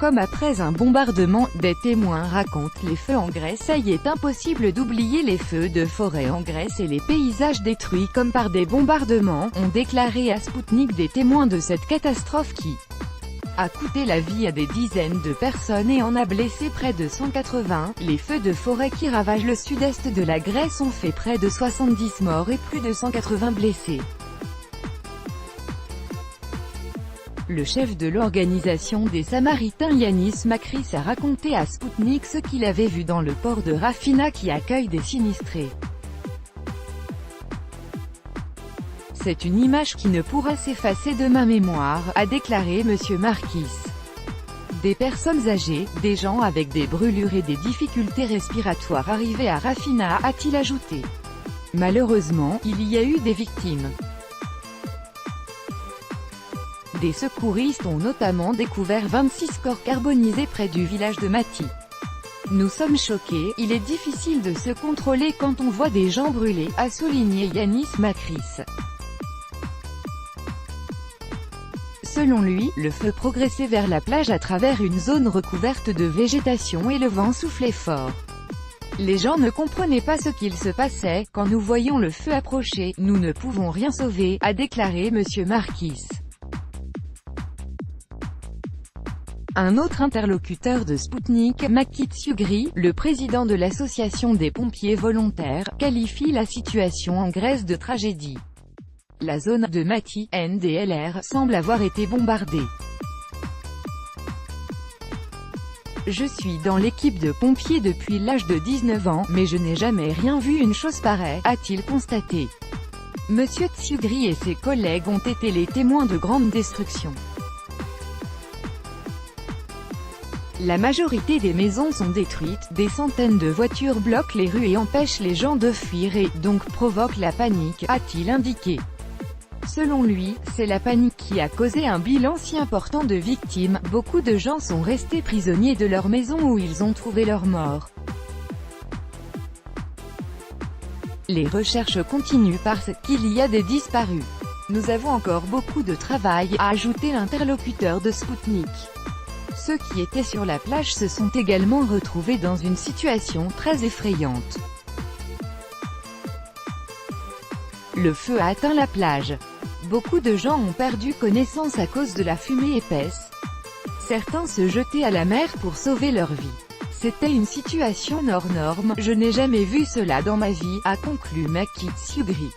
comme après un bombardement. Des témoins racontent les feux en Grèce. Il est impossible d'oublier les feux de forêt en Grèce et les paysages détruits comme par des bombardements, ont déclaré à Sputnik des témoins de cette catastrophe qui a coûté la vie à des dizaines de personnes et en a blessé près de 180. Les feux de forêt qui ravagent le sud-est de la Grèce ont fait près de 70 morts et plus de 180 blessés. Le chef de l'organisation des Samaritains Yanis Makris a raconté à Sputnik ce qu'il avait vu dans le port de Rafina qui accueille des sinistrés. C'est une image qui ne pourra s'effacer de ma mémoire, a déclaré M. Markis. Des personnes âgées, des gens avec des brûlures et des difficultés respiratoires arrivés à Rafina, a-t-il ajouté. Malheureusement, il y a eu des victimes. Des secouristes ont notamment découvert 26 corps carbonisés près du village de Mati. Nous sommes choqués, il est difficile de se contrôler quand on voit des gens brûlés, a souligné Yanis Makris. Selon lui, le feu progressait vers la plage à travers une zone recouverte de végétation et le vent soufflait fort. Les gens ne comprenaient pas ce qu'il se passait. Quand nous voyons le feu approcher, nous ne pouvons rien sauver, a déclaré M. Markis. Un autre interlocuteur de Sputnik, Makit Sugri, le président de l'association des pompiers volontaires, qualifie la situation en Grèce de tragédie. La zone de Mati, NDLR, semble avoir été bombardée. Je suis dans l'équipe de pompiers depuis l'âge de 19 ans, mais je n'ai jamais rien vu une chose pareille, a-t-il constaté. Monsieur Tsugri et ses collègues ont été les témoins de grandes destructions. La majorité des maisons sont détruites, des centaines de voitures bloquent les rues et empêchent les gens de fuir et, donc provoquent la panique, a-t-il indiqué. Selon lui, c'est la panique qui a causé un bilan si important de victimes. Beaucoup de gens sont restés prisonniers de leur maison où ils ont trouvé leur mort. Les recherches continuent parce qu'il y a des disparus. Nous avons encore beaucoup de travail, a ajouté l'interlocuteur de Sputnik. Ceux qui étaient sur la plage se sont également retrouvés dans une situation très effrayante. Le feu a atteint la plage. Beaucoup de gens ont perdu connaissance à cause de la fumée épaisse. Certains se jetaient à la mer pour sauver leur vie. C'était une situation hors norme, je n'ai jamais vu cela dans ma vie, a conclu Makit Sugri.